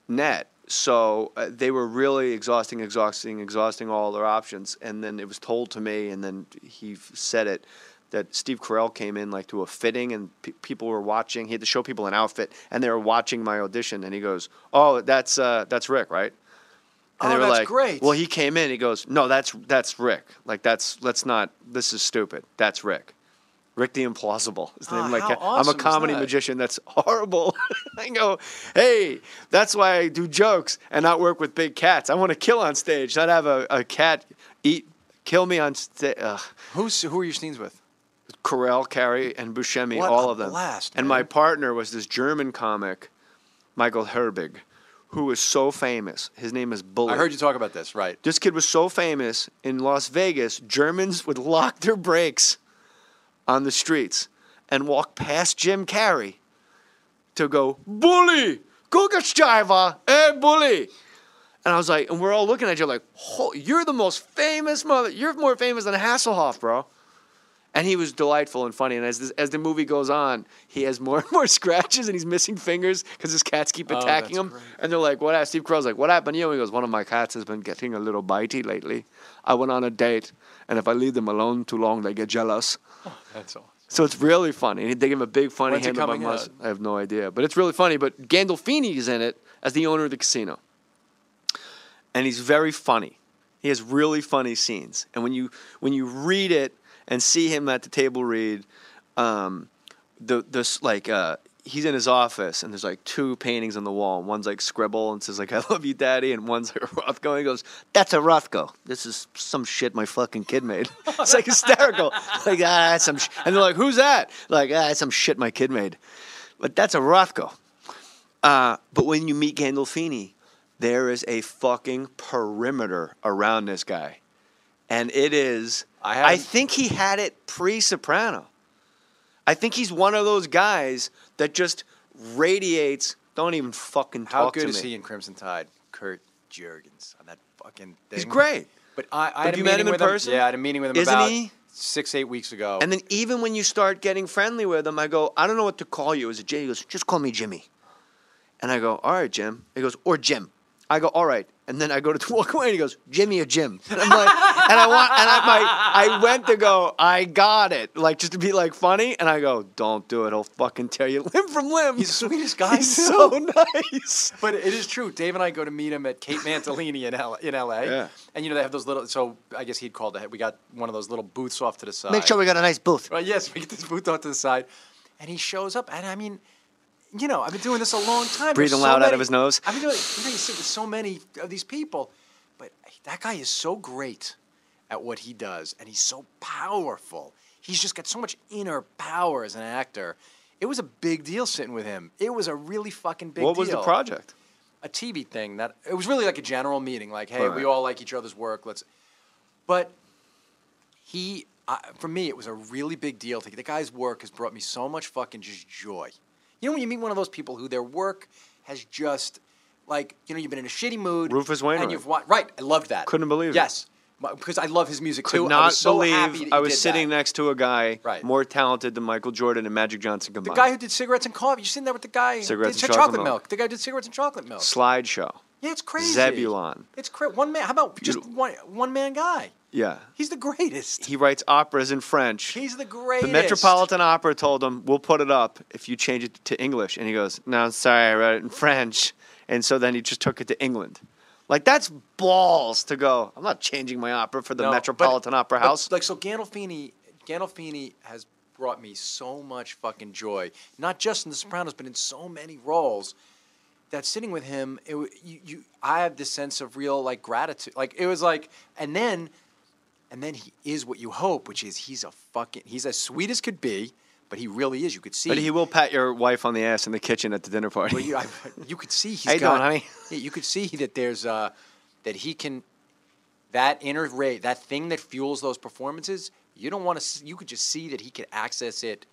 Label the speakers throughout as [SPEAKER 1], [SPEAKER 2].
[SPEAKER 1] net. So they were really exhausting all their options. And then it was told to me, and then he said it, that Steve Carell came in like to a fitting, and people were watching. He had to show people an outfit, and they were watching my audition. And he goes, "Oh, that's Rick, right?" And they were
[SPEAKER 2] that's
[SPEAKER 1] like,
[SPEAKER 2] great.
[SPEAKER 1] Well, he came in. He goes, "No, that's Rick. Like let's not. This is stupid. That's Rick." Rick the Implausible. His name,
[SPEAKER 2] how awesome
[SPEAKER 1] I'm a comedy
[SPEAKER 2] is that?
[SPEAKER 1] magician. That's horrible. I go, hey, that's why I do jokes and not work with big cats. I want to kill on stage, not have a cat kill me on stage.
[SPEAKER 2] Who are your scenes with?
[SPEAKER 1] Carell, Carey, and Buscemi,
[SPEAKER 2] What
[SPEAKER 1] all
[SPEAKER 2] a
[SPEAKER 1] of them.
[SPEAKER 2] blast,
[SPEAKER 1] and
[SPEAKER 2] man.
[SPEAKER 1] my partner was this German comic, Michael Herbig, who was so famous. His name is Bully.
[SPEAKER 2] I heard you talk about this, right?
[SPEAKER 1] This kid was so famous in Las Vegas, Germans would lock their brakes on the streets and walk past Jim Carrey to go, "Bully, Kugelschreiber, hey, Bully." And I was like, and we're all looking at you like, oh, you're the most famous you're more famous than Hasselhoff, bro. And he was delightful and funny. And as the movie goes on, he has more and more scratches and he's missing fingers because his cats keep attacking him.
[SPEAKER 2] Great.
[SPEAKER 1] And they're like, Steve Carell's like, "What happened to you?" He goes, "One of my cats has been getting a little bitey lately. I went on a date, and if I leave them alone too long, they get jealous."
[SPEAKER 2] That's all.
[SPEAKER 1] So it's really funny. They give him a big funny
[SPEAKER 2] When's it
[SPEAKER 1] hand on my
[SPEAKER 2] coming
[SPEAKER 1] mustache.
[SPEAKER 2] out?
[SPEAKER 1] I have no idea. But it's really funny. But Gandolfini is in it as the owner of the casino. And he's very funny. He has really funny scenes. And when you read it and see him at the table read, he's in his office and there's like two paintings on the wall. And one's like scribble and says like, "I love you, Daddy." And one's like a Rothko. And he goes, "That's a Rothko. This is some shit my fucking kid made." It's like hysterical. Like, that's some and they're like, "Who's that?" Like, that's some shit my kid made. But that's a Rothko. But when you meet Gandolfini, there is a fucking perimeter around this guy. And it is, I think he had it pre-Soprano. I think he's one of those guys that just radiates, "Don't even fucking talk to me."
[SPEAKER 2] How good is he in Crimson Tide? Kurt Jurgens on that fucking thing.
[SPEAKER 1] He's great.
[SPEAKER 2] But I had
[SPEAKER 1] Have
[SPEAKER 2] a
[SPEAKER 1] you met
[SPEAKER 2] meeting
[SPEAKER 1] him in
[SPEAKER 2] with
[SPEAKER 1] person?
[SPEAKER 2] Yeah, I had a meeting with him
[SPEAKER 1] Isn't
[SPEAKER 2] about
[SPEAKER 1] he?
[SPEAKER 2] 6-8 weeks ago.
[SPEAKER 1] And then even when you start getting friendly with him, I go, "I don't know what to call you." Is it Jay? He goes, "Just call me Jimmy." And I go, "All right, Jim." He goes, "Or Jim." I go, "All right." And then I go to walk away, and he goes, "Jimmy or Jim?" And I'm like, I went to go, "I got it," like just to be like funny. And I go, "Don't do it. He'll fucking tear you limb from limb."
[SPEAKER 2] He's the sweetest guy.
[SPEAKER 1] He's so nice.
[SPEAKER 2] But it is true. Dave and I go to meet him at Kate Mantilini in L.A.
[SPEAKER 1] Yeah.
[SPEAKER 2] And, they have those little, so I guess he'd called ahead. We got one of those little booths off to the side.
[SPEAKER 1] Make sure we got a nice booth.
[SPEAKER 2] Right, yes, we get this booth off to the side. And he shows up, and I mean, I've been doing this a long time.
[SPEAKER 1] Breathing loud out of his nose.
[SPEAKER 2] I've been doing it. You sit with so many of these people. But that guy is so great at what he does, and he's so powerful. He's just got so much inner power as an actor. It was a big deal sitting with him. It was a really fucking big deal.
[SPEAKER 1] What was the project?
[SPEAKER 2] A TV thing. It was really like a general meeting, like, hey,
[SPEAKER 1] Right.
[SPEAKER 2] we all like each other's work. But for me, it was a really big deal. The guy's work has brought me so much fucking just joy. You know when you meet one of those people who their work has just... Like, you've been in a shitty mood.
[SPEAKER 1] Rufus Wainwright.
[SPEAKER 2] And you've right, I loved that.
[SPEAKER 1] Couldn't believe it.
[SPEAKER 2] Yes, because I love his music too.
[SPEAKER 1] Could not
[SPEAKER 2] I was so
[SPEAKER 1] believe
[SPEAKER 2] happy that
[SPEAKER 1] I
[SPEAKER 2] he
[SPEAKER 1] was
[SPEAKER 2] did
[SPEAKER 1] sitting
[SPEAKER 2] that.
[SPEAKER 1] next to a guy
[SPEAKER 2] Right.
[SPEAKER 1] more talented than Michael Jordan and Magic Johnson
[SPEAKER 2] The
[SPEAKER 1] combined.
[SPEAKER 2] guy who did Cigarettes and Coffee. You seen that with the guy?
[SPEAKER 1] Cigarettes
[SPEAKER 2] who
[SPEAKER 1] and
[SPEAKER 2] did
[SPEAKER 1] Chocolate Milk.
[SPEAKER 2] The guy who did Cigarettes and Chocolate Milk.
[SPEAKER 1] Slideshow.
[SPEAKER 2] Yeah, it's crazy.
[SPEAKER 1] Zebulon.
[SPEAKER 2] It's crazy. One man. How about just one man guy?
[SPEAKER 1] Yeah.
[SPEAKER 2] He's the greatest.
[SPEAKER 1] He writes operas in French.
[SPEAKER 2] He's the greatest.
[SPEAKER 1] The Metropolitan Opera told him, "We'll put it up if you change it to English." And he goes, "No, sorry, I wrote it in French." And so then he just took it to England. Like, that's balls to go, "I'm not changing my opera for the Metropolitan Opera House."
[SPEAKER 2] So Gandolfini has brought me so much fucking joy, not just in The Sopranos, but in so many roles. That sitting with him, I have this sense of real like gratitude. Like it was like, and then he is what you hope, which is he's as sweet as could be. But he really is. You could see.
[SPEAKER 1] But he will pat your wife on the ass in the kitchen at the dinner party.
[SPEAKER 2] Well, you could see he's
[SPEAKER 1] How you
[SPEAKER 2] got.
[SPEAKER 1] doing, honey?
[SPEAKER 2] Yeah, you could see that there's that he can, that inner rate, that thing that fuels those performances. You don't want to. You could just see that he could access it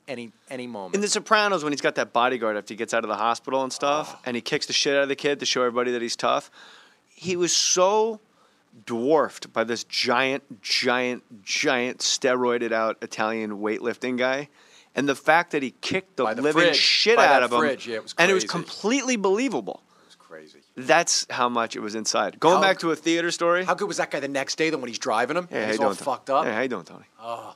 [SPEAKER 2] any moment.
[SPEAKER 1] In The Sopranos, when he's got that bodyguard after he gets out of the hospital and stuff, and he kicks the shit out of the kid to show everybody that he's tough, he was so dwarfed by this giant steroided out Italian weightlifting guy. And the fact that he kicked the living shit out of him.
[SPEAKER 2] Yeah, it was crazy.
[SPEAKER 1] And it was completely believable.
[SPEAKER 2] It was crazy.
[SPEAKER 1] That's how much it was inside. Going back to a theater story.
[SPEAKER 2] How good was that guy the next day? Then when he's driving him,
[SPEAKER 1] Hey,
[SPEAKER 2] and
[SPEAKER 1] how
[SPEAKER 2] he's
[SPEAKER 1] you
[SPEAKER 2] all
[SPEAKER 1] doing,
[SPEAKER 2] fucked up.
[SPEAKER 1] Hey, how you doing, Tony?
[SPEAKER 2] Oh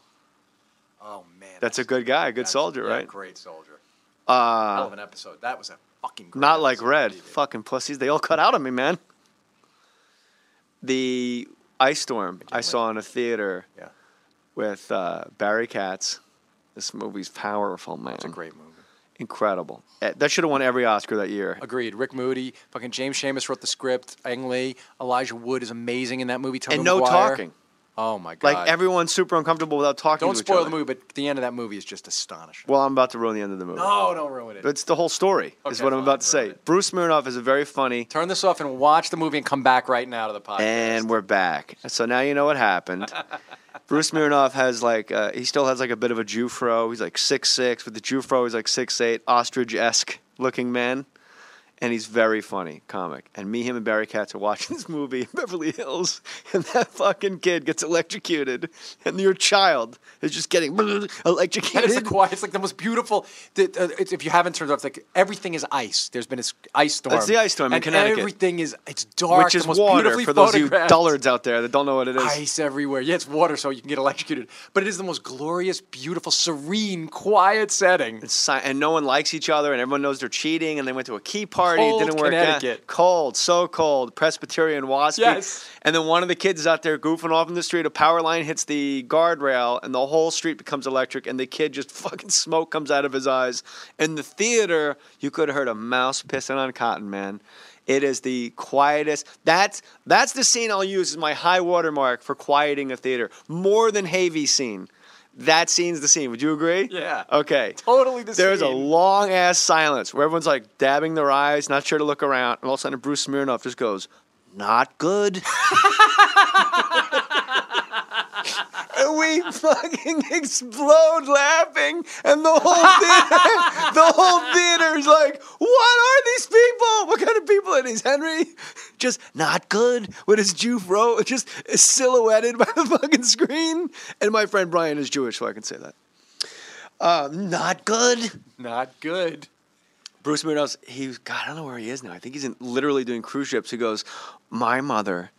[SPEAKER 2] man.
[SPEAKER 1] That's a good guy, a good soldier,
[SPEAKER 2] yeah,
[SPEAKER 1] right?
[SPEAKER 2] Great soldier. Hell of an episode. That was a fucking great
[SPEAKER 1] Not like
[SPEAKER 2] episode
[SPEAKER 1] Red.
[SPEAKER 2] of TV.
[SPEAKER 1] Fucking pussies. They all cut out on me, man. The Ice Storm I saw in a theater with Barry Katz. This movie's powerful, man.
[SPEAKER 2] It's a great movie.
[SPEAKER 1] Incredible. That should have won every Oscar that year.
[SPEAKER 2] Agreed. Rick Moody, fucking James Schamus wrote the script. Ang Lee, Elijah Wood is amazing in that movie. Tobey
[SPEAKER 1] And no
[SPEAKER 2] Maguire.
[SPEAKER 1] talking.
[SPEAKER 2] Oh my god!
[SPEAKER 1] Like everyone's super uncomfortable without talking.
[SPEAKER 2] Don't
[SPEAKER 1] to each
[SPEAKER 2] spoil
[SPEAKER 1] other.
[SPEAKER 2] the movie, but the end of that movie is just astonishing.
[SPEAKER 1] Well, I'm about to ruin the end of the movie.
[SPEAKER 2] No, don't ruin it.
[SPEAKER 1] It's the whole story, is
[SPEAKER 2] Okay,
[SPEAKER 1] what I'm
[SPEAKER 2] fine,
[SPEAKER 1] about to say.
[SPEAKER 2] ruin it.
[SPEAKER 1] Bruce Smirnoff is a very funny.
[SPEAKER 2] Turn this off and watch the movie and come back right now to the podcast.
[SPEAKER 1] And we're back. So now you know what happened. Bruce Smirnoff has he still has like a bit of a Jew fro. He's like 6'6". With the Jew fro, he's like 6'8", ostrich-esque looking man. And he's very funny, comic. And me, him, and Barry Katz are watching this movie in Beverly Hills, and that fucking kid gets electrocuted, and your child is just getting electrocuted.
[SPEAKER 2] And it's like the most beautiful. If you haven't turned it off, it's like everything is ice. There's been this ice storm.
[SPEAKER 1] That's the ice storm in
[SPEAKER 2] and
[SPEAKER 1] Connecticut.
[SPEAKER 2] Everything it's dark.
[SPEAKER 1] Which is
[SPEAKER 2] the most
[SPEAKER 1] water,
[SPEAKER 2] beautifully
[SPEAKER 1] for those of you
[SPEAKER 2] photographed.
[SPEAKER 1] dullards out there that don't know what it is.
[SPEAKER 2] Ice everywhere. Yeah, it's water, so you can get electrocuted. But it is the most glorious, beautiful, serene, quiet setting.
[SPEAKER 1] And no one likes each other, and everyone knows they're cheating, and they went to a key party.
[SPEAKER 2] Cold
[SPEAKER 1] It didn't work
[SPEAKER 2] Connecticut.
[SPEAKER 1] out. Cold, so cold. Presbyterian waspy.
[SPEAKER 2] Yes.
[SPEAKER 1] And then one of the kids is out there goofing off in the street. A power line hits the guardrail, and the whole street becomes electric, and the kid just fucking smoke comes out of his eyes. In the theater, you could have heard a mouse pissing on cotton, man. It is the quietest. That's the scene I'll use as my high watermark for quieting a theater. More than Havey's scene. That scene's the scene. Would you agree?
[SPEAKER 2] Yeah.
[SPEAKER 1] Okay.
[SPEAKER 2] Totally the
[SPEAKER 1] There's a
[SPEAKER 2] scene.
[SPEAKER 1] long ass silence where everyone's like dabbing their eyes, not sure to look around, and all of a sudden Bruce Smirnoff just goes, "Not good." And we fucking explode laughing, and the whole theater's like, "What are these people? What kind of people are these, Henry?" Just not good with his Jew fro, just silhouetted by the fucking screen. And my friend Brian is Jewish, so I can say that. Not good.
[SPEAKER 2] Not good.
[SPEAKER 1] Bruce Smirnoff, God, I don't know where he is now. I think he's literally doing cruise ships. He goes, "My mother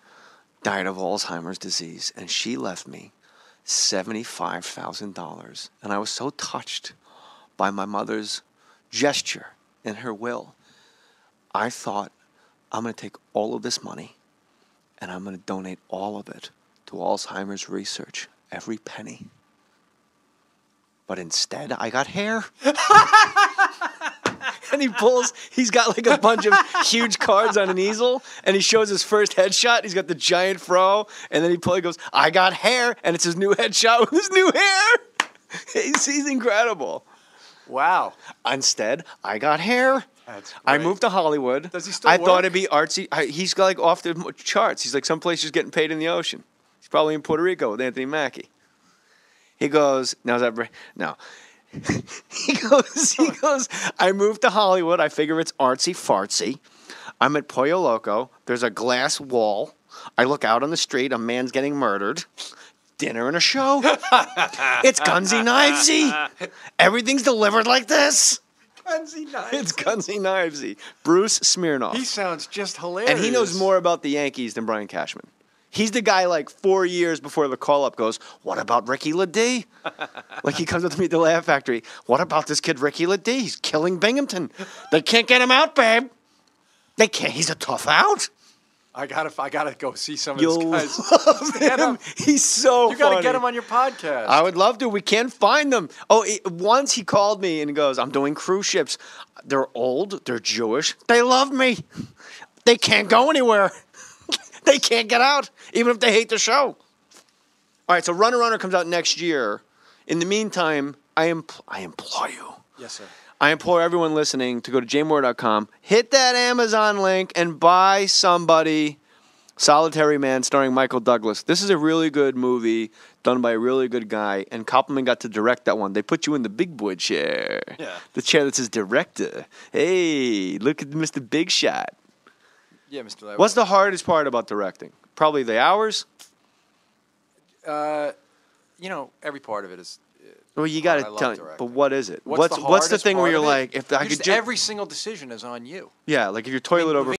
[SPEAKER 1] died of Alzheimer's disease, and she left me $75,000. And I was so touched by my mother's gesture and her will. I thought, I'm going to take all of this money, and I'm going to donate all of it to Alzheimer's research, every penny. But instead, I got hair." And he's got like a bunch of huge cards on an easel, and he shows his first headshot. He's got the giant fro, and then he goes, "I got hair," and it's his new headshot with his new hair. He's incredible.
[SPEAKER 2] Wow.
[SPEAKER 1] Instead, I got hair.
[SPEAKER 2] That's great.
[SPEAKER 1] I moved to Hollywood.
[SPEAKER 2] Does he still
[SPEAKER 1] I thought
[SPEAKER 2] work?
[SPEAKER 1] it'd be artsy. He's like off the charts. He's like someplace just getting paid in the ocean. He's probably in Puerto Rico with Anthony Mackie. He goes, no. He goes, "I moved to Hollywood. I figure it's artsy fartsy. I'm at Pollo Loco. There's a glass wall. I look out on the street. A man's getting murdered. Dinner and a show. It's gunsy knivesy. Everything's delivered like this.
[SPEAKER 2] Gunsy Knivesy.
[SPEAKER 1] It's gunsy knivesy." Bruce Smirnoff.
[SPEAKER 2] He sounds just hilarious.
[SPEAKER 1] And he knows more about the Yankees than Brian Cashman. He's the guy like 4 years before the call-up goes, "What about Ricky LaD?" Like he comes up to me at the Laugh Factory. "What about this kid Ricky LaD? He's killing Binghamton. They can't get him out, babe. They can't. He's a tough out."
[SPEAKER 2] I gotta go see some of
[SPEAKER 1] You'll
[SPEAKER 2] this guy's.
[SPEAKER 1] love him. He's so
[SPEAKER 2] You gotta
[SPEAKER 1] funny.
[SPEAKER 2] get him on your podcast.
[SPEAKER 1] I would love to. We can't find them. Once he called me and he goes, "I'm doing cruise ships. They're old. They're Jewish. They love me. They can't go anywhere. They can't get out, even if they hate the show." All right, so Runner comes out next year. In the meantime, I implore you.
[SPEAKER 2] Yes, sir.
[SPEAKER 1] I implore everyone listening to go to jmohr.com, hit that Amazon link, and buy Somebody, Solitary Man, starring Michael Douglas. This is a really good movie done by a really good guy, and Koppelman got to direct that one. They put you in the big boy chair.
[SPEAKER 2] Yeah.
[SPEAKER 1] The chair that says director. Hey, look at Mr. Big Shot.
[SPEAKER 2] Yeah, Mr. Leibler.
[SPEAKER 1] What's the hardest part about directing? Probably the hours?
[SPEAKER 2] Every part of it is.
[SPEAKER 1] Well, you
[SPEAKER 2] hard.
[SPEAKER 1] got
[SPEAKER 2] I
[SPEAKER 1] to
[SPEAKER 2] love
[SPEAKER 1] tell me.
[SPEAKER 2] directing.
[SPEAKER 1] But what is it?
[SPEAKER 2] What's the
[SPEAKER 1] What's the
[SPEAKER 2] hardest
[SPEAKER 1] thing where
[SPEAKER 2] part
[SPEAKER 1] you're
[SPEAKER 2] of it?
[SPEAKER 1] like, if I could
[SPEAKER 2] Just
[SPEAKER 1] just...
[SPEAKER 2] every single decision is on you.
[SPEAKER 1] Yeah, like if your toilet over